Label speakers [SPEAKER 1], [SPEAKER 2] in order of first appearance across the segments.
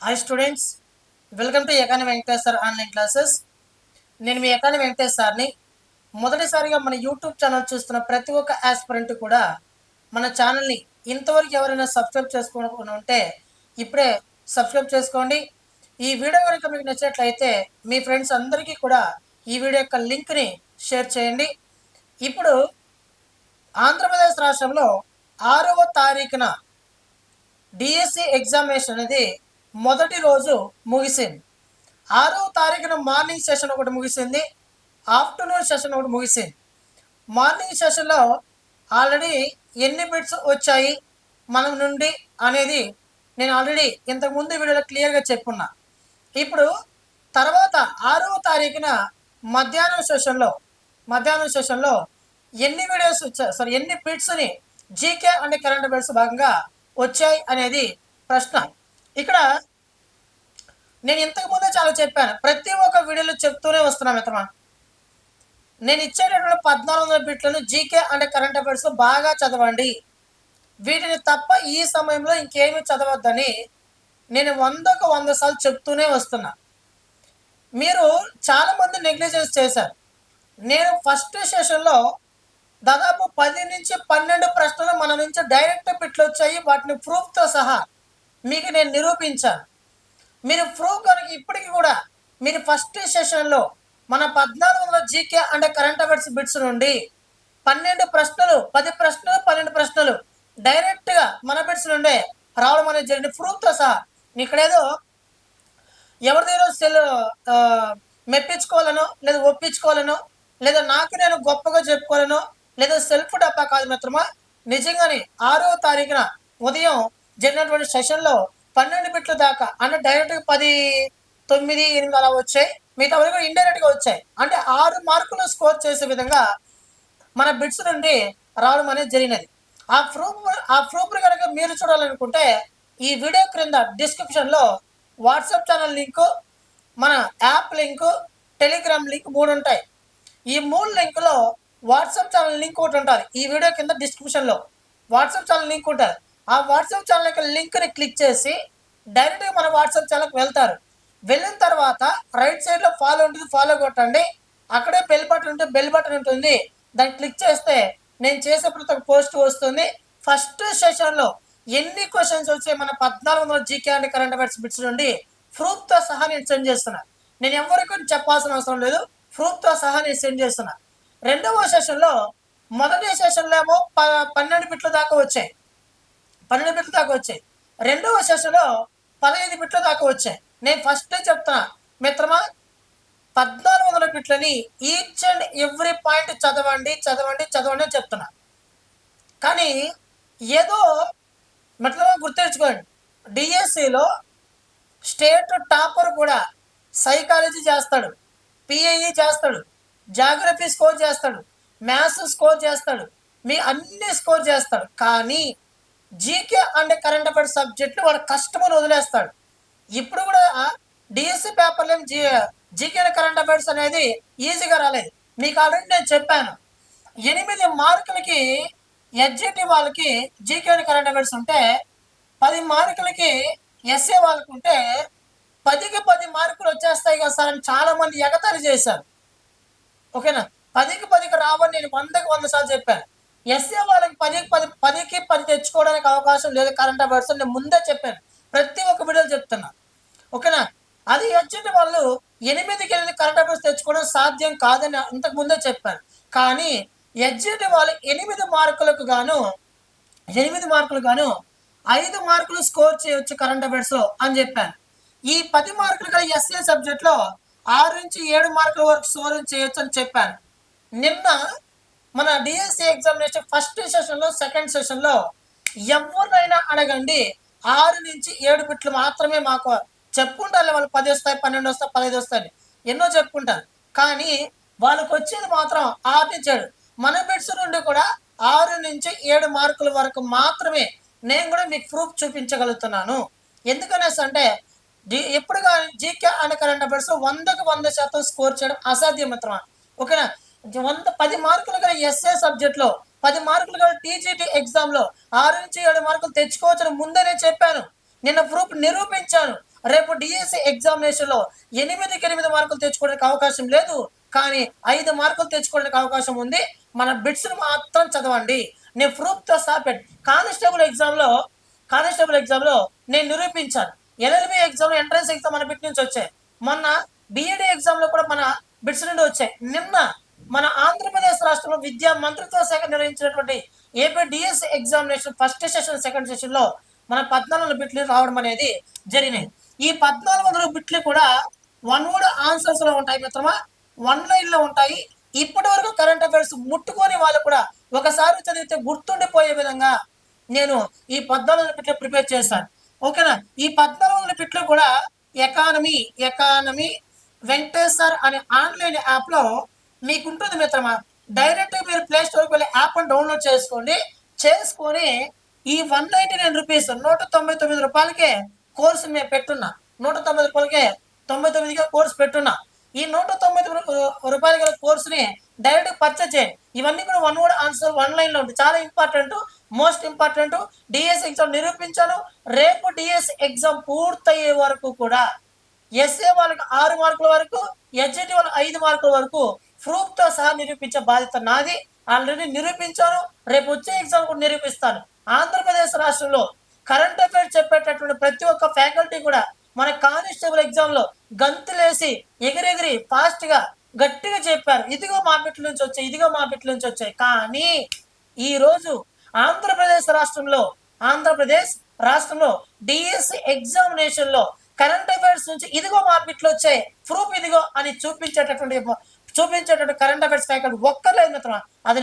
[SPEAKER 1] Hi students, welcome to ఎకాని Venkatesh sir online classes. నేను మీ ఎకాని వెంకటేష్ సార్ని. మొదటిసారిగా మన యూట్యూబ్ ఛానల్ చూస్తున్న ప్రతి ఒక్క ఆస్పిరెంట్ కూడా మన ఛానల్ని ఇంతవరకు ఎవరైనా సబ్స్క్రైబ్ చేసుకోకుండా ఉంటే ఇప్పుడే సబ్స్క్రైబ్ చేసుకోండి. ఈ వీడియో కనుక మీకు నచ్చినట్లయితే మీ ఫ్రెండ్స్ అందరికీ కూడా ఈ వీడియో యొక్క లింక్ని షేర్ చేయండి. ఇప్పుడు ఆంధ్రప్రదేశ్ రాష్ట్రంలో 6వ తారీఖున డిఎస్సి ఎగ్జామినేషన్ అనేది మొదటి రోజు ముగిసింది. 6వ తారీఖున మార్నింగ్ సెషన్ ఒకటి ముగిసింది, ఆఫ్టర్నూన్ సెషన్ ఒకటి ముగిసింది. మార్నింగ్ సెషన్లో ఆల్రెడీ ఎన్ని బిట్స్ వచ్చాయి మనం నుండి అనేది నేను ఆల్రెడీ ఇంతకుముందు వీడియోలో క్లియర్గా చెప్పున్నా. ఇప్పుడు తర్వాత 6వ తారీఖున మధ్యాహ్నం సెషన్లో ఎన్ని వీడియోస్ వచ్చాయి, ఎన్ని బిట్స్ని జీకే అండ్ కరెంట్ అఫైర్స్ భాగంగా వచ్చాయి అనేది ప్రశ్న. ఇక్కడ నేను ఇంతకుముందే చాలా చెప్పాను, ప్రతి ఒక్క వీడియోలో చెప్తూనే వస్తున్నా మిత్రమా. నేను ఇచ్చేటటువంటి 1400 బిట్లను జీకే అండ్ కరెంట్ అఫైర్స్ బాగా చదవండి, వీటిని తప్ప ఈ సమయంలో ఇంకేమీ చదవద్దని నేను 100కు 100 సార్లు చెప్తూనే వస్తున్నా. మీరు చాలామంది నెగ్లిజెన్స్ చేశారు. నేను ఫస్ట్ సెషన్లో దాదాపు 10 నుంచి 12 ప్రశ్నలు మన నుంచి డైరెక్ట్ బిట్లు వచ్చాయి, వాటిని ప్రూఫ్తో సహా మీకు నేను నిరూపించాను. మీరు ప్రూఫ్ కనుక ఇప్పటికి కూడా మీరు ఫస్ట్ సెషన్లో మన 1400 GK and current affairs bits నుండి 12 ప్రశ్నలు, 10 ప్రశ్నలు, 12 ప్రశ్నలు డైరెక్ట్గా మన బిట్స్ నుండే రావడం అనేది జరిగింది ప్రూఫ్తో సహా. ఇక్కడేదో ఎవరిదేదో మెప్పించుకోవాలనో లేదా ఒప్పించుకోవాలనో లేదా నాకు నేను గొప్పగా చెప్పుకోవాలనో లేదా సెల్ఫ్ డబ్బా కాదు మిత్రమా. నిజంగానే 6వ తారీఖున ఉదయం జరిగినటువంటి సెషన్లో 12 బిట్ల దాకా అంటే డైరెక్ట్గా 10, 9, 8 అలా వచ్చాయి, మిగతా వరకు ఇండైరెక్ట్గా వచ్చాయి. అంటే 6 మార్కులు స్కోర్ చేసే విధంగా మన బిట్స్ నుండి రావడం అనేది జరిగినది. ఆ ప్రూఫ్ కనుక మీరు చూడాలనుకుంటే ఈ వీడియో క్రింద డిస్క్రిప్షన్లో వాట్సాప్ ఛానల్ లింకు, మన యాప్ లింకు, టెలిగ్రామ్ లింక్ 3 ఉంటాయి. ఈ 3 లింకులో వాట్సాప్ ఛానల్ లింక్ ఒకటి ఉంటుంది. ఈ వీడియో కింద డిస్క్రిప్షన్లో వాట్సాప్ ఛానల్ లింక్ ఉంటుంది. ఆ వాట్సాప్ ఛానల్ యొక్క లింక్ని క్లిక్ చేసి డైరెక్ట్గా మన వాట్సాప్ ఛానల్కి వెళ్తారు. వెళ్ళిన తర్వాత రైట్ సైడ్లో ఫాలో ఉంటుంది, ఫాలో కొట్టండి. అక్కడే బెల్ బటన్ ఉంటుంది, దాన్ని క్లిక్ చేస్తే నేను చేసే ప్రతి ఒక్క పోస్ట్ వస్తుంది. ఫస్ట్ సెషన్లో ఎన్ని క్వశ్చన్స్ వచ్చాయి మన 1400 GK and current affairs bits నుండి ప్రూఫ్తో సహా నేను సెండ్ చేస్తున్నా. నేను ఎవరికి చెప్పాల్సిన అవసరం లేదు, ప్రూఫ్తో సహా నేను సెండ్ చేస్తున్నా. రెండవ సెషన్లో మొదటి సెషన్లో ఏమో 12 బిట్ల దాకా వచ్చాయి, 12 బిట్ల దాకా వచ్చాయి. రెండవ సెషన్లో 15 బిట్ల దాకా వచ్చాయి. నేను ఫస్టే చెప్తున్నా మిత్రమా, 1400 బిట్లని ఈచ్ అండ్ ఎవ్రీ పాయింట్ చదవండి అని చెప్తున్నా. కానీ ఏదో మిత్రమా గుర్తుంచుకోండి, డిఎస్సిలో స్టేట్ టాపర్ కూడా సైకాలజీ చేస్తాడు, పిఐఈ చేస్తాడు, జాగ్రఫీ స్కోర్ చేస్తాడు, మ్యాథ్స్ స్కోర్ చేస్తాడు, మీ అన్ని స్కోర్ చేస్తాడు. కానీ జీకే అండ్ కరెంట్ అఫైర్స్ సబ్జెక్టులు వాడు కష్టమని వదిలేస్తాడు. ఇప్పుడు కూడా డిఎస్సి పేపర్లో జీకే అండ్ కరెంట్ అఫైర్స్ అనేది ఈజీగా రాలేదు. మీకు ఆల్రెడీ నేను చెప్పాను, 8 మార్కులకి ఎస్జిటి వాళ్ళకి జీకే అండ్ కరెంట్ అఫైర్స్ ఉంటే 10 మార్కులకి ఎస్ఏ వాళ్ళకు ఉంటే 10కి 10 మార్కులు వచ్చేస్తాయి కదా సార్ అని చాలామంది ఎగతాళి చేశారు. ఓకేనా, 10కి 10కి రావని నేను 100కి 100 సార్లు చెప్పాను. ఎస్ఏ వాళ్ళకి 10కి 10 తెచ్చుకోవడానికి అవకాశం లేదు కరెంట్ అఫైర్స్ నేను ముందే చెప్పాను, ప్రతి ఒక్క వీడియోలో చెప్తున్నా. ఓకేనా, అది ఎస్జిటి వాళ్ళు 8కి 8 కరెంట్ అఫైర్స్ తెచ్చుకోవడం సాధ్యం కాదని ఇంతకు ముందే చెప్పాను. కానీ ఎస్జిటి వాళ్ళు 8 మార్కులకు గాను 5 మార్కులు స్కోర్ చేయొచ్చు కరెంట్ అఫైర్స్లో అని చెప్పాను. ఈ 10 మార్కులు గల ఎస్ఏ సబ్జెక్ట్లో 6 నుంచి 7 మార్కుల వరకు స్కోర్ చేయొచ్చు అని చెప్పాను. నిన్న మన డిఎస్సి ఎగ్జామినేషన్ ఫస్ట్ సెషన్లో, సెకండ్ సెషన్లో ఎవరినైనా అడగండి 6 నుంచి 7 బిట్లు మాత్రమే మాకు చెప్పుకుంటారు. వాళ్ళు 10 వస్తాయి, 12 వస్తాయి, 15 వస్తాయి ఎన్నో చెప్పుకుంటారు. కానీ వాళ్ళకు వచ్చేది మాత్రం 6 నుంచి 7. మన బిట్స్ నుండి కూడా 6 నుంచి 7 మార్కుల వరకు మాత్రమే నేను కూడా మీకు ప్రూఫ్ చూపించగలుగుతున్నాను. ఎందుకనేసి అంటే ఎప్పుడు కానీ జీకే అండ్ కరెంట్ అఫైర్స్ 100కి 100% స్కోర్ చేయడం అసాధ్యం మిత్రమా. ఓకేనా, 10 మార్కులు గల ఎస్ఏ సబ్జెక్ట్లో, 10 మార్కులు గల టీజీటీ ఎగ్జామ్లో 6 నుంచి 7 మార్కులు తెచ్చుకోవచ్చని ముందే నేను చెప్పాను. నిన్న ప్రూఫ్ నిరూపించాను. రేపు డిఎస్సి ఎగ్జామినేషన్లో 8కి 8 మార్కులు తెచ్చుకోవడానికి అవకాశం లేదు, కానీ 5 మార్కులు తెచ్చుకోవడానికి అవకాశం ఉంది. మన బిట్స్ని మాత్రం చదవండి. నేను ప్రూఫ్తో సహా కానిస్టేబుల్ ఎగ్జామ్లో నేను నిరూపించాను. ఎల్ఎల్బి ఎగ్జామ్లో ఎంట్రన్స్ ఎగ్జామ్ మన బిట్ నుంచి వచ్చాయి. మొన్న బిఈడి ఎగ్జామ్లో కూడా మన బిట్స్ నుండి వచ్చాయి. నిన్న మన ఆంధ్రప్రదేశ్ రాష్ట్రంలో విద్యా మంత్రిత్వ శాఖ నిర్వహించినటువంటి AP DSC examination first session second సెషన్లో మన 14 బిట్లు రావడం అనేది జరిగినాయి. ఈ 14 బిట్లు కూడా 1 వర్డ్ ఆన్సర్స్లో ఉంటాయి మిత్రమా, 1 లైన్లో ఉంటాయి. ఇప్పటి వరకు కరెంట్ అఫైర్స్ ముట్టుకొని వాళ్ళు కూడా ఒకసారి చదివితే గుర్తుండిపోయే విధంగా నేను ఈ 14 బిట్లు ప్రిపేర్ చేశాను. ఓకేనా? ఈ 14 బిట్లు కూడా ఎకానమీ వెంకటేశ్వర్ అనే ఆన్లైన్ యాప్లో మీకు ఉంటుంది మిత్రమా. డైరెక్ట్గా మీరు ప్లే స్టోర్కి వెళ్ళి యాప్ని డౌన్లోడ్ చేసుకొని ఈ 199 రూపీస్ 199 రూపాయలకే కోర్సు మేము పెట్టున్నా. 190 రూపాయలకే 99గా కోర్సు పెట్టున్నా. ఈ 190 రూపాయల గల కోర్సుని డైరెక్ట్గా పర్చేజ్ చేయండి. ఇవన్నీ కూడా 1 వర్డ్ ఆన్సర్ 1 లైన్లో ఉంటుంది. చాలా important, most important. DSC exam నిరూపించాను. రేపు డిఎస్సి ఎగ్జామ్ పూర్తయ్యే వరకు కూడా ఎస్ఏ వాళ్ళకి 6 మార్కుల వరకు, ఎస్జిటి వాళ్ళకి 5 మార్కుల వరకు ప్రూఫ్తో సహా నిరూపించే బాధ్యత నాది. ఆల్రెడీ నిరూపించాను, రేపు వచ్చే ఎగ్జామ్ కూడా నిరూపిస్తాను. ఆంధ్రప్రదేశ్ రాష్ట్రంలో కరెంట్ అఫైర్స్ చెప్పేటటువంటి ప్రతి ఒక్క ఫ్యాకల్టీ కూడా మన కానిస్టేబుల్ ఎగ్జామ్లో గంతులేసి ఎగిరెగిరి ఫాస్ట్గా గట్టిగా చెప్పారు, ఇదిగో మా బిట్ల నుంచి వచ్చాయి. కానీ ఈరోజు ఆంధ్రప్రదేశ్ రాష్ట్రంలో డిఎస్సి ఎగ్జామినేషన్లో కరెంట్ అఫైర్స్ నుంచి ఇదిగో మా బిట్లు వచ్చాయి, ప్రూఫ్ ఇదిగో అని చూపించేటటువంటి కరెంట్ అఫైర్స్ ఫ్యాకల్టీ ఒక్కర్లేదు మిత్రమా. అది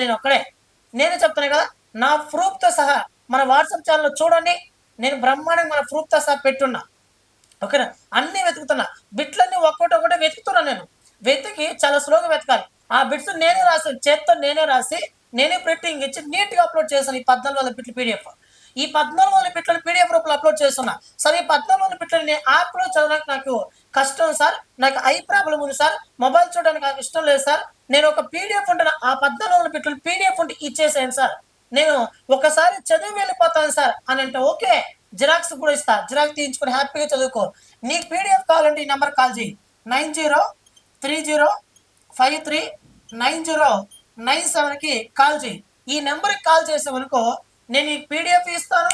[SPEAKER 1] నేను చెప్తాను కదా, నా ప్రూఫ్తో సహా మన వాట్సాప్ ఛానల్లో చూడండి. నేను బ్రహ్మాండంగా మన ప్రూఫ్తో సహా పెట్టున్నా. ఓకేనా? అన్నీ వెతుకుతున్నా, బిట్లన్నీ ఒక్కొక్కటి వెతుకుతున్నా. నేను వెతికి చాలా స్లోగా వెతకాలి. ఆ బిట్స్ నేనే రాసి చేత్తో నేనే ప్రింటింగ్ ఇచ్చి నీట్గా అప్లోడ్ చేశాను. ఈ 14 బిట్ల పీడిఎఫ్, ఈ 14 బిట్లను పీడిఎఫ్ రూపంలో అప్లోడ్ చేస్తున్నా. సరే, ఈ 14 బిట్లను నేను యాప్లో చదవడానికి నాకు కష్టం సార్, నాకు ఐ ప్రాబ్లం ఉంది సార్, మొబైల్ చూడడానికి నాకు ఇష్టం లేదు సార్, నేను ఒక పీడిఎఫ్ ఉంటే ఆ 14 బిట్లను పీడిఎఫ్ ఉంటే ఇచ్చేసాను సార్, నేను ఒకసారి చదివి వెళ్ళిపోతాను సార్ అని అంటే ఓకే, జిరాక్స్ కూడా ఇస్తా, జిరాక్స్ తీయించుకొని హ్యాపీగా చదువుకో. నీకు పీడిఎఫ్ కావాలంటే ఈ నెంబర్ కాల్ చేయి, 9030539097కి కాల్ చేయి. ఈ నెంబర్కి కాల్ చేసావనుకో, నేను ఈ పీడిఎఫ్ ఇస్తాను,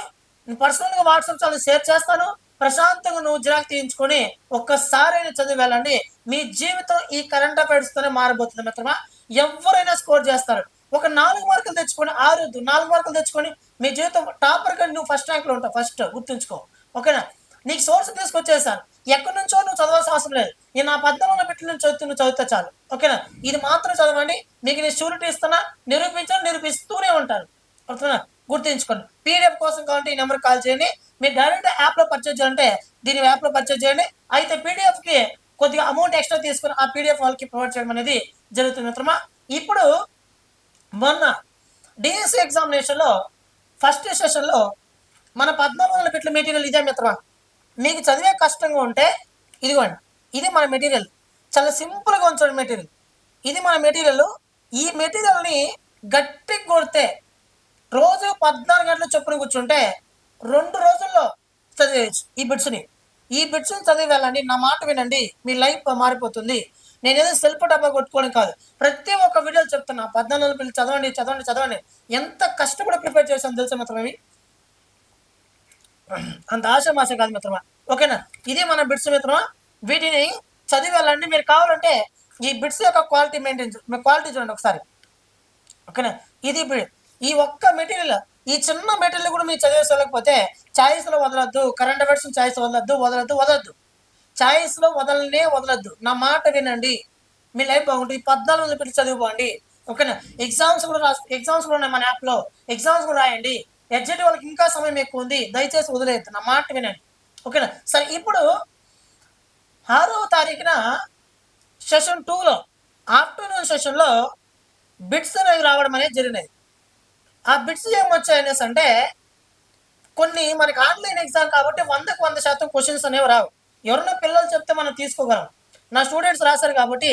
[SPEAKER 1] పర్సనల్గా వాట్సాప్ ఛానల్ షేర్ చేస్తాను. ప్రశాంతంగా నువ్వు జిరాక్స్ తీయించుకొని ఒక్కసారైనా చదివి వెళ్ళండి. మీ జీవితం ఈ కరెంట్ అఫైర్స్తోనే మారబోతుంది మిత్రమా. ఎవరైనా స్కోర్ చేస్తారు. ఒక 4 మార్కులు తెచ్చుకొని 4 మార్కులు తెచ్చుకొని మీ జీవితం టాపర్గా నువ్వు ఫస్ట్ ర్యాంక్లో ఉంటావు. ఫస్ట్ గుర్తుంచుకో, ఓకేనా? నీకు సోర్స్ తీసుకొచ్చేసాను, ఎక్కడి నుంచో నువ్వు చదవాల్సిన అవసరం లేదు. నేను నా 14 బిట్ల నుంచి చదివితే చాలు, ఓకేనా? ఇది మాత్రం చదవండి, మీకు నేను షూరిటీ ఇస్తున్నా, నిరూపిస్తూనే ఉంటాను. ఓకేనా? గుర్తుంచుకోండి. పీడిఎఫ్ కోసం కావాలంటే ఈ నెంబర్ కాల్ చేయండి. మీరు డైరెక్ట్ యాప్లో పర్చేజ్ చేయాలంటే దీని యాప్లో పర్చేజ్ చేయండి. అయితే పీడిఎఫ్కి కొద్దిగా అమౌంట్ ఎక్స్ట్రా తీసుకుని ఆ పీడిఎఫ్ వాళ్ళకి ప్రొవైడ్ చేయడం అనేది జరుగుతుంది మిత్రమా. ఇప్పుడు మొన్న డిఎస్సి ఎగ్జామినేషన్లో ఫస్ట్ సెషన్లో మన 14 బిట్ల మెటీరియల్ ఇదే మిత్రమా. మీకు చదివే కష్టంగా ఉంటే ఇదిగోండి, ఇది మన మెటీరియల్. చాలా సింపుల్గా ఉంచండి మెటీరియల్. ఇది మన మెటీరియల్. ఈ మెటీరియల్ని గట్టిగా కొడితే రోజు 14 గంటలు చొప్పున కూర్చుంటే 2 రోజుల్లో చదివేయచ్చు ఈ బిట్స్ని చదివి వెళ్ళండి. నా మాట వినండి, మీ లైఫ్ మారిపోతుంది. నేనేదో సెల్ఫ్ డబ్బా కొట్టుకోవడం కాదు, ప్రతి ఒక్క వీడియోలు చెప్తున్నా. 14 బిట్లు చదవండి. ఎంత కష్టపడి ప్రిపేర్ చేశాను తెలుసా మిత్రమా. ఇవి అంత ఆశమాశ కాదు మిత్రమా, ఓకేనా? ఇది మన బిట్స్ మిత్రమా. వీటిని చదివి వెళ్ళండి. మీరు కావాలంటే ఈ బిట్స్ యొక్క క్వాలిటీ క్వాలిటీ చూడండి ఒకసారి, ఓకేనా? ఇది ఈ ఒక్క మెటీరియల్, ఈ చిన్న మెటీరియల్ కూడా మీరు చదివేసుకోలేకపోతే ఛాయిస్లో వదలొద్దు. కరెంట్ అఫైర్స్ ఛాయిస్ వదలొద్దు. ఛాయిస్లో వదలొద్దు. నా మాట వినండి, మీ లైఫ్ బాగుంటుంది. 14 బిట్లు చదివిపోండి, ఓకేనా? ఎగ్జామ్స్ కూడా ఉన్నాయి మన యాప్లో, ఎగ్జామ్స్ కూడా రాయండి. ఎగ్జిట్ వాళ్ళకి ఇంకా సమయం ఎక్కువ ఉంది, దయచేసి వదిలేదు. నా మాట వినండి, ఓకేనా? సరే, ఇప్పుడు 6వ తారీఖున సెషన్ 2లో ఆఫ్టర్నూన్ సెషన్లో బిట్స్ అనేవి రావడం అనేది జరిగినది. ఆ బిట్స్ ఏమొచ్చాయనేసి అంటే కొన్ని మనకి ఆన్లైన్ ఎగ్జామ్ కాబట్టి 100కు 100% క్వశ్చన్స్ అనేవి రావు. ఎవరైనా పిల్లలు చెప్తే మనం తీసుకోగలం. నా స్టూడెంట్స్ రాశారు కాబట్టి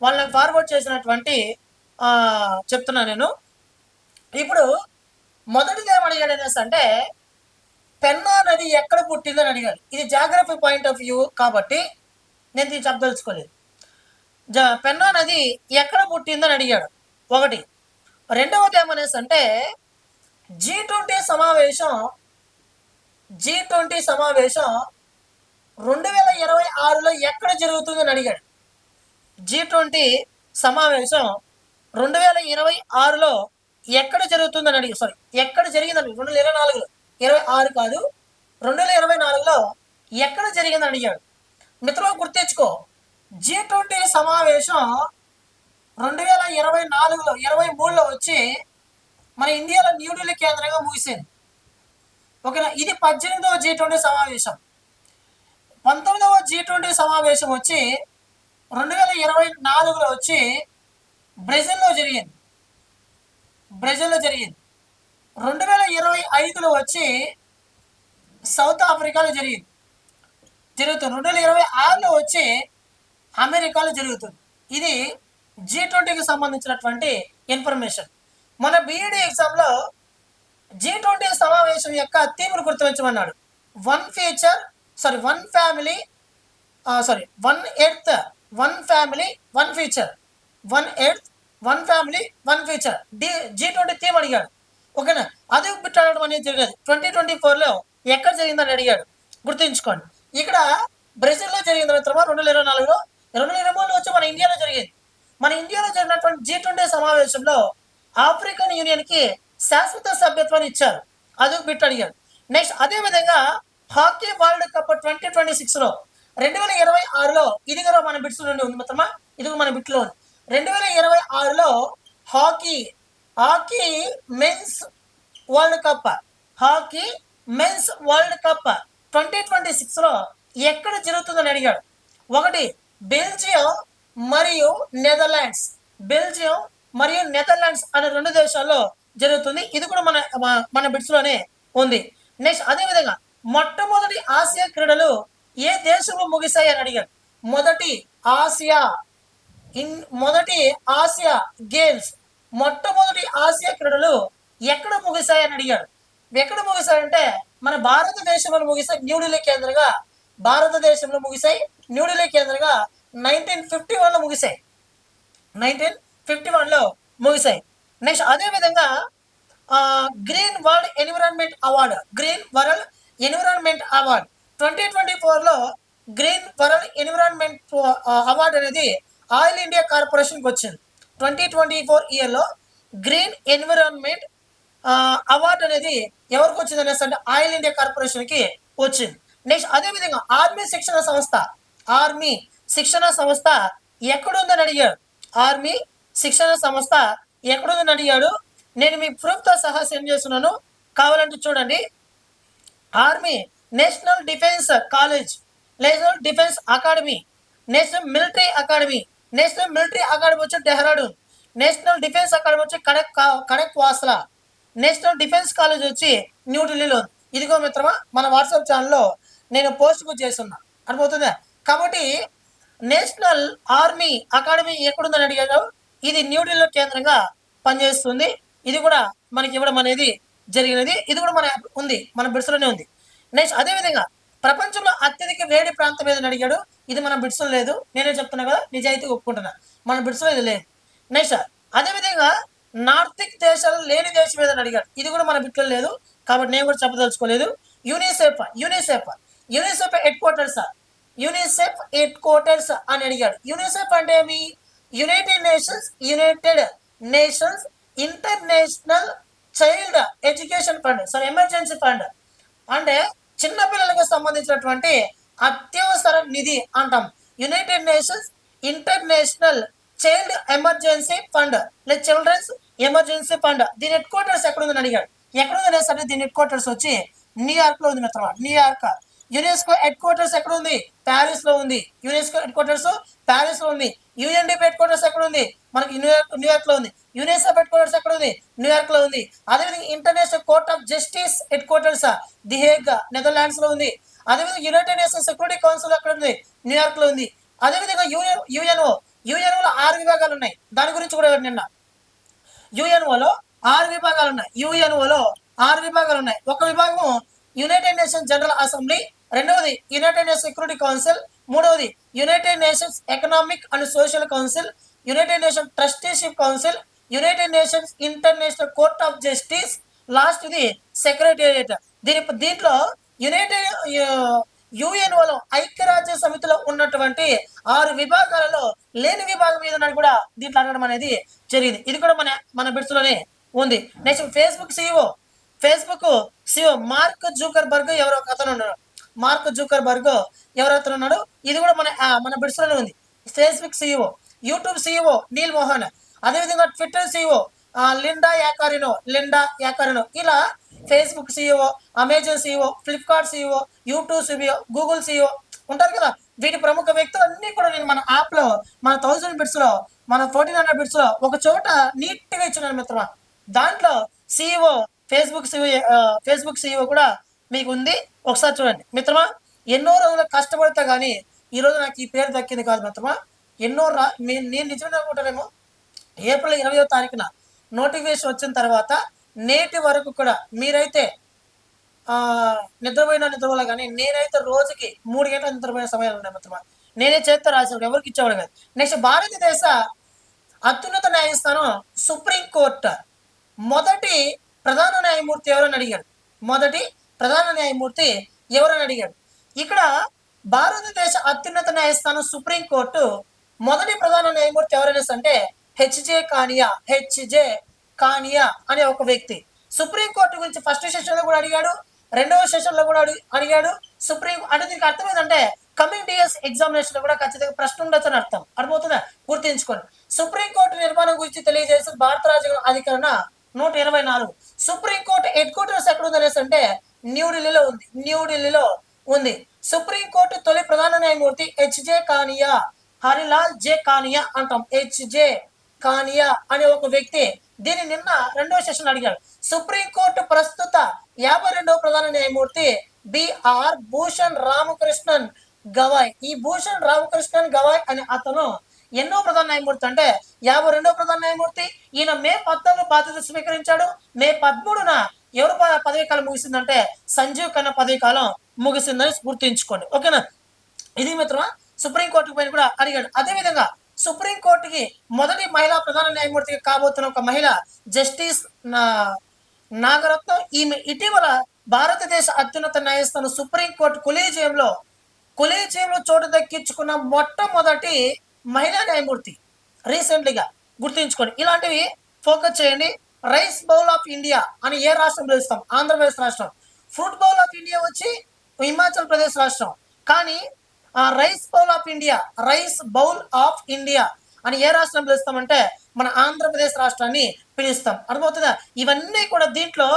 [SPEAKER 1] వాళ్ళని ఫార్వర్డ్ చేసినటువంటి చెప్తున్నా నేను. ఇప్పుడు మొదటిది ఏమడిగాడు అనేసి అంటే పెన్నా నది ఎక్కడ పుట్టిందని అడిగాడు. ఇది జాగ్రఫీ పాయింట్ ఆఫ్ వ్యూ కాబట్టి నేను దీన్ని చెప్పదలుచుకోలేదు. పెన్నా నది ఎక్కడ పుట్టిందని అడిగాడు ఒకటి. రెండవది ఏమనేసి అంటే G20 సమావేశం 2026లో ఎక్కడ జరుగుతుందని అడిగాడు. G20 సమావేశం 2026లో ఎక్కడ జరుగుతుందని అడిగాడు. సారీ, ఎక్కడ జరిగిందని 2024లో, 26 కాదు, 2024లో ఎక్కడ జరిగిందని అడిగాడు. మిత్రులు గుర్తించుకో, G20 సమావేశం 2024లో 23లో వచ్చి మన ఇండియాలో న్యూఢిల్లీ కేంద్రంగా ముగిసింది. ఓకేనా. ఇది 18వ G20 సమావేశం. 19వ G20 సమావేశం వచ్చి 2024లో వచ్చి బ్రెజిల్లో జరిగింది. 2025లో వచ్చి సౌత్ ఆఫ్రికాలో జరుగుతుంది. 2026లో వచ్చి అమెరికాలో జరుగుతుంది. ఇది G20కి సంబంధించినటువంటి ఇన్ఫర్మేషన్. మన బీఈడీ ఎగ్జామ్లో G20 సమావేశం యొక్క థీమ్ను గుర్తించమన్నాడు. One family, one earth, one family, one future. One earth, one family, one future. G20 theme అడిగాడు. ఓకేనా. అది పెట్టడం అనేది జరిగేది 2024లో ఎక్కడ జరిగిందని అడిగాడు. గుర్తుంచుకోండి. ఇక్కడ బ్రెజిల్లో జరిగింది మిత్రమా 2024లో. 2023లో వచ్చి మన ఇండియాలో జరిగింది. మన ఇండియాలో జరిగినటువంటి G20 సమావేశంలో ఆఫ్రికన్ యూనియన్కి శాశ్వత సభ్యత్వాన్ని ఇచ్చారు. అది బిట్ అడిగాడు. నెక్స్ట్ అదేవిధంగా హాకీ వరల్డ్ కప్ 2026లో 2026లో ఇది కూడా మన బిట్స్ నుండి ఉంది మిత్రమా. ఇది మన బిట్లో ఉంది. 2026లో హాకీ మెన్స్ వరల్డ్ కప్ 2026లో ఎక్కడ జరుగుతుందని అడిగాడు. ఒకటి బెల్జియం మరియు నెదర్లాండ్స్. అనే 2 దేశాల్లో జరుగుతుంది. ఇది కూడా మన బిట్స్లోనే ఉంది. నెక్స్ట్ అదేవిధంగా మొట్టమొదటి ఆసియా క్రీడలు ఏ దేశంలో ముగిశాయి అని అడిగాడు. మొదటి ఆసియా గేమ్స్, మొట్టమొదటి ఆసియా క్రీడలు ఎక్కడ ముగిశాయి అని అడిగాడు. ఎక్కడ ముగిశాయంటే మన భారతదేశంలో ముగిశాయి. న్యూఢిల్లీ కేంద్రంగా భారతదేశంలో ముగిశాయి. న్యూఢిల్లీ కేంద్రంగా 1951లో ముగిశాయి. 1951లో ముగిశాయి. నెక్స్ట్ అదేవిధంగా గ్రీన్ వరల్డ్ ఎన్విరాన్మెంట్ అవార్డ్ 2024లో గ్రీన్ వరల్డ్ ఎన్విరాన్మెంట్ అవార్డు అనేది ఆయిల్ ఇండియా కార్పొరేషన్కి వచ్చింది. 2024 ఇయర్లో గ్రీన్ ఎన్విరాన్మెంట్ అవార్డు అనేది ఎవరికి వచ్చింది అనేసి అంటే ఆయిల్ ఇండియా కార్పొరేషన్కి వచ్చింది. నెక్స్ట్ అదేవిధంగా ఆర్మీ శిక్షణ సంస్థ ఎక్కడుందని అడిగాడు. నేను మీ ప్రూఫ్తో సహా సెండ్ చేస్తున్నాను, కావాలంటే చూడండి. Army national defence college, national defence academy, national military academy వచ్చి డెహ్రాడూన్, నేషనల్ డిఫెన్స్ అకాడమీ వచ్చి కడక్ వాస్లా, నేషనల్ డిఫెన్స్ కాలేజ్ వచ్చి న్యూఢిల్లీలో. ఇదిగో మిత్రమా మన వాట్సాప్ ఛానల్లో నేను పోస్ట్ చేస్తున్నా, అర్థమవుతుందా. కాబట్టి నేషనల్ ఆర్మీ అకాడమీ ఎక్కడుందని అడిగాడు. ఇది న్యూఢిల్లీలో కేంద్రంగా పనిచేస్తుంది. ఇది కూడా మనకి ఇవ్వడం అనేది జరిగినది. ఇది కూడా మన బిట్స్లోనే ఉంది. నెక్స్ట్ అదేవిధంగా ప్రపంచంలో అత్యధిక వేడి ప్రాంతం ఏదని అడిగాడు. ఇది మన బిట్స్లో లేదు. నేనే చెప్తున్నా కదా, నిజాయితీగా ఒప్పుకుంటున్నా, మన బిట్స్లో ఇది లేదు. నెక్స్ట్ అదేవిధంగా నార్తిక్ దేశాలు లేని దేశం ఏదని అడిగాడు. ఇది కూడా మన బిట్లో లేదు, కాబట్టి నేను కూడా చెప్పదలుచుకోలేదు. యూనిసెఫ్ హెడ్ క్వార్టర్స్ అని అడిగాడు. యూనిసెఫ్ అంటే ఏమి? United nations international child education fund, emergency fund అంటే చిన్నపిల్లలకు సంబంధించినటువంటి అత్యవసర నిధి అంటాం. United nations international child emergency fund లేదా చిల్డ్రన్స్ ఎమర్జెన్సీ ఫండ్. దీని హెడ్ క్వార్టర్స్ ఎక్కడుందని అడిగాడు. ఎక్కడుంది అనేసి దీని హెడ్ క్వార్టర్స్ వచ్చి న్యూయార్క్లో ఉంది మిత్రమా. న్యూయార్క్. యునెస్కో హెడ్ క్వార్టర్స్ ఎక్కడ ఉంది? ప్యారిస్లో ఉంది. యునెస్కో హెడ్ క్వార్టర్స్ ప్యారిస్లో ఉంది. యుఎన్డిపి హెడ్ క్వార్టర్స్ ఎక్కడ ఉంది? మనకి న్యూయార్క్లో ఉంది. యునెస్కో హెడ్ క్వార్టర్స్ ఎక్కడ ఉంది? న్యూయార్క్లో ఉంది. అదేవిధంగా international court of justice headquarters the Hague, నెదర్లాండ్స్లో ఉంది. అదేవిధంగా యునైటెడ్ నేషన్స్ సెక్యూరిటీ కౌన్సిల్ ఎక్కడ ఉంది? న్యూయార్క్లో ఉంది. అదేవిధంగా యుఎన్ఓలో 6 విభాగాలు ఉన్నాయి. దాని గురించి కూడా నిన్న యుఎన్ఓలో 6 విభాగాలు ఉన్నాయి. ఒక విభాగం యునైటెడ్ నేషన్స్ జనరల్ అసెంబ్లీ, రెండవది యునైటెడ్ నేషన్స్ సెక్యూరిటీ కౌన్సిల్, మూడవది United nations economic and social council, United nations trusteeship council, United nations international court of justice, last ఇది సెక్రటేరియట్. దీంట్లో యునైటెడ్ యుఎన్ఓలో ఐక్యరాజ్య సమితిలో ఉన్నటువంటి 6 విభాగాలలో లేని విభాగం మీద కూడా దీంట్లో అడగడం అనేది జరిగింది. ఇది కూడా మన బిట్స్ లోనే ఉంది. Next Facebook CEO Mark Zuckerberg ఎవరో ఒక అతను ఉన్నాడు. మార్క్ జూకర్బర్గ్ ఎవరో అతను ఉన్నాడు. ఇది కూడా మన బిట్స్ లోనే ఉంది. Facebook CEO, YouTube CEO Neal Mohan, అదేవిధంగా ట్విట్టర్ సిఇఓ లిండా యాకారినో, ఇలా Facebook CEO, Amazon CEO, Flipkart CEO, YouTube CEO, Google CEO ఉంటారు కదా. వీటి ప్రముఖ వ్యక్తులు అన్ని కూడా నేను మన యాప్ లో మన 1000 బిట్స్ లో మన 1400 బిట్స్ లో ఒక చోట నీట్ గా ఇచ్చినాను మిత్రమా. దాంట్లో సిఇఓ ఫేస్బుక్ సిఇఓ కూడా మీకు ఉంది. ఒకసారి చూడండి మిత్రమా. ఎన్నో రోజులు కష్టపడతా కానీ ఈరోజు నాకు ఈ పేరు దక్కింది కాదు మిత్రమా. నేను నిజంగా అనుకుంటానేమో ఏప్రిల్ 20వ తారీఖున నోటిఫికేషన్ వచ్చిన తర్వాత నేటి వరకు కూడా మీరైతే నిద్రపోలే కానీ నేనైతే రోజుకి 3 గంటల నిద్రపోయిన సమయాలు ఉన్నాయి మిత్రమా. నేనే చేస్తే రాసేవాడు, ఎవరికి ఇచ్చేవాడు కాదు. నెక్స్ట్ భారతదేశ అత్యున్నత న్యాయస్థానం సుప్రీంకోర్టు మొదటి ప్రధాన న్యాయమూర్తి ఎవరని అడిగాడు. ఇక్కడ భారతదేశ అత్యున్నత న్యాయస్థానం సుప్రీంకోర్టు మొదటి ప్రధాన న్యాయమూర్తి ఎవరైనా అంటే హెచ్జే కానియా అనే ఒక వ్యక్తి. సుప్రీంకోర్టు గురించి ఫస్ట్ సెషన్ లో కూడా అడిగాడు, రెండవ సెషన్ లో కూడా అడిగాడు. అంటే దీనికి అర్థం ఏంటంటే కమింగ్ డిఎస్ ఎగ్జామినేషన్ లో కూడా ఖచ్చితంగా ప్రశ్న ఉండొచ్చు అని అర్థం. అర్థమవుతుందా? గుర్తించుకోండి. సుప్రీంకోర్టు నిర్మాణం గురించి తెలియజేసిన భారత రాజ్యాంగ అధికరణ 124. సుప్రీంకోర్టు హెడ్ క్వార్టర్స్ ఎక్కడ ఉందనేసి అంటే న్యూఢిల్లీలో ఉంది. సుప్రీంకోర్టు తొలి ప్రధాన న్యాయమూర్తి హరిలాల్ జే కానియా అంటాం. హెచ్జే కానియా అనే ఒక వ్యక్తి. దీన్ని నిన్న రెండవ సెషన్ అడిగాడు. సుప్రీంకోర్టు ప్రస్తుత 52వ ప్రధాన న్యాయమూర్తి బిఆర్ భూషణ్ రామకృష్ణన్ గవాయ్. ఈ భూషణ్ రామకృష్ణన్ గవాయ్ అనే అతను ఎన్నో ప్రధాన న్యాయమూర్తి అంటే 52వ ప్రధాన న్యాయమూర్తి. ఈయన మే 14 బాధ్యత స్వీకరించాడు. మే 13న ఎవరు పదవీ కాలం ముగిసిందంటే సంజీవ్ ఖన్నా పదవీ కాలం ముగిసిందని గుర్తుంచుకోండి. ఓకేనా? ఇది మిత్రమా సుప్రీంకోర్టు పైన కూడా అడిగాడు. అదేవిధంగా సుప్రీంకోర్టుకి మొదటి మహిళా ప్రధాన న్యాయమూర్తిగా కాబోతున్న ఒక మహిళ జస్టిస్ నాగరత్నం. ఈమె ఇటీవల భారతదేశ అత్యున్నత న్యాయస్థానం సుప్రీంకోర్టు కొలీజియంలో చోటు దక్కించుకున్న మొట్టమొదటి మహిళా న్యాయమూర్తి రీసెంట్లీగా. గుర్తుంచుకోండి. ఇలాంటివి ఫోకస్ చేయండి. రైస్ బౌల్ ఆఫ్ ఇండియా అని ఏ రాష్ట్రం పిలుస్తాం? ఆంధ్రప్రదేశ్ రాష్ట్రం. ఫ్రూట్ బౌల్ ఆఫ్ ఇండియా వచ్చి హిమాచల్ ప్రదేశ్ రాష్ట్రం. కానీ రైస్ బౌల్ ఆఫ్ ఇండియా అని ఏ రాష్ట్రం పిలుస్తామంటే మన ఆంధ్రప్రదేశ్ రాష్ట్రాన్ని పిలుస్తాం. అర్థమవుతుందా? ఇవన్నీ కూడా దీంట్లో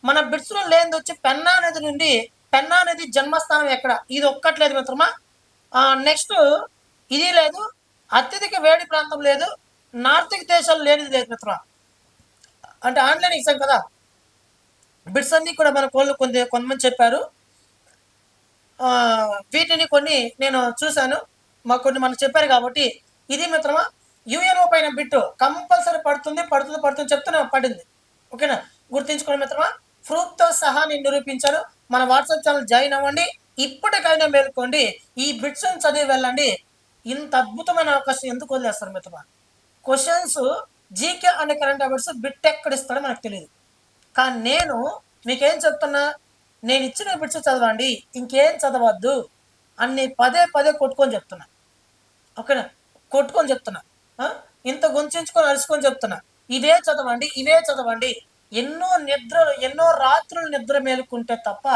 [SPEAKER 1] మన బిట్స్ లో లేనిది వచ్చి పెన్నా నది జన్మస్థానం ఎక్కడ? ఇది ఒక్కట్లేదు మిత్రమా. నెక్స్ట్ ఇది లేదు, అత్యధిక వేడి ప్రాంతం లేదు, నార్త్ దేశాలు లేనిది లేదు మిత్రమా. అంటే ఆన్లైన్ ఎగ్జామ్ కదా, బిట్స్ అన్ని కూడా మన కొంతమంది చెప్పారు. వీటిని కొన్ని నేను చూశాను, మాకు కొన్ని మనకు చెప్పారు కాబట్టి ఇది మిత్రమా. యుఎన్ఓ పైన బిట్టు కంపల్సరీ పడుతుంది చెప్తూనే పడింది. ఓకేనా? గుర్తించుకోండి మిత్రమా. ప్రూఫ్తో సహా నేను నిరూపించాను. మన వాట్సాప్ ఛానల్ జాయిన్ అవ్వండి. ఇప్పటికైనా మేల్కోండి. ఈ బిట్స్ చదివి వెళ్ళండి. ఇంత అద్భుతమైన అవకాశం ఎందుకు వదిలేస్తారు మిత్రమా? Questions GK and current affairs bit ఎక్కడ ఇస్తాడో మనకు తెలియదు. కానీ నేను మీకేం చెప్తున్నా, నేను ఇచ్చిన బిట్స్ చదవండి, ఇంకేం చదవద్దు అన్ని పదే కొట్టుకొని చెప్తున్నా. ఓకేనా? కొట్టుకొని చెప్తున్నా, ఇంత గుంచుకొని అరుచుకొని చెప్తున్నా. ఇవే చదవండి. ఎన్నో రాత్రులు నిద్ర మేలుకుంటే తప్ప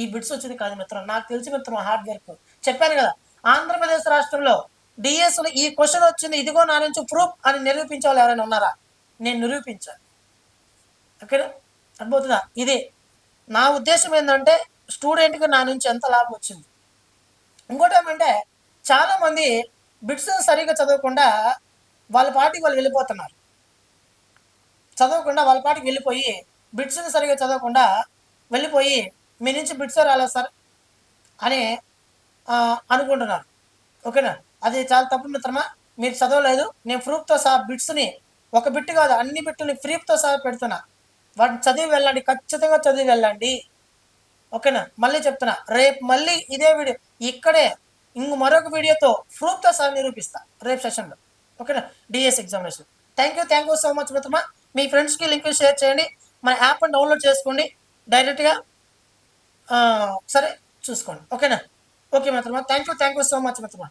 [SPEAKER 1] ఈ బిట్స్ వచ్చింది కాదు మిత్రం. నాకు తెలిసి మిత్రం హార్డ్ వర్క్. చెప్పాను కదా, ఆంధ్రప్రదేశ్ రాష్ట్రంలో డిఎస్లో ఈ క్వశ్చన్ వచ్చింది, ఇదిగో నా నుంచి ప్రూఫ్ అని నిరూపించే వాళ్ళు ఎవరైనా ఉన్నారా? నేను నిరూపించాను. ఓకేనా? అర్థమవుతుందా? ఇదే నా ఉద్దేశం. ఏంటంటే స్టూడెంట్కి నా నుంచి ఎంత లాభం వచ్చింది. ఇంకోటి ఏమంటే చాలా మంది బిట్స్ సరిగ్గా చదవకుండా వాళ్ళ పాటికి వాళ్ళు వెళ్ళిపోతున్నారు. వెళ్ళిపోయి బిట్స్ని సరిగ్గా చదవకుండా వెళ్ళిపోయి మీ నుంచి బిట్స్ రాలేదు సార్ అని అనుకుంటున్నారు. ఓకేనా? అది చాలా తప్పు మిత్రమా. మీరు చదవలేదు. నేను ప్రూఫ్తో సహా బిట్స్ని, ఒక బిట్ కాదు అన్ని బిట్టుని ప్రూఫ్తో సహా పెడుతున్నా. వాటిని చదివి వెళ్ళండి, ఖచ్చితంగా చదివి వెళ్ళండి. ఓకేనా? మళ్ళీ చెప్తున్నా, రేపు మళ్ళీ ఇదే వీడియో ఇక్కడే మరొక వీడియోతో ప్రూఫ్‌తో సహా నిరూపిస్తా రేపు సెషన్‌లో. ఓకేనా? DS examination. Thank you so much మిత్రమా. మీ ఫ్రెండ్స్‌కి లింక్ షేర్ చేయండి. మన యాప్‌ని డౌన్లోడ్ చేసుకోండి. డైరెక్ట్‌గా సరే చూసుకోండి. ఓకేనా? ఓకే మిత్రమా. థ్యాంక్ యూ సో మచ్ మిత్రమా.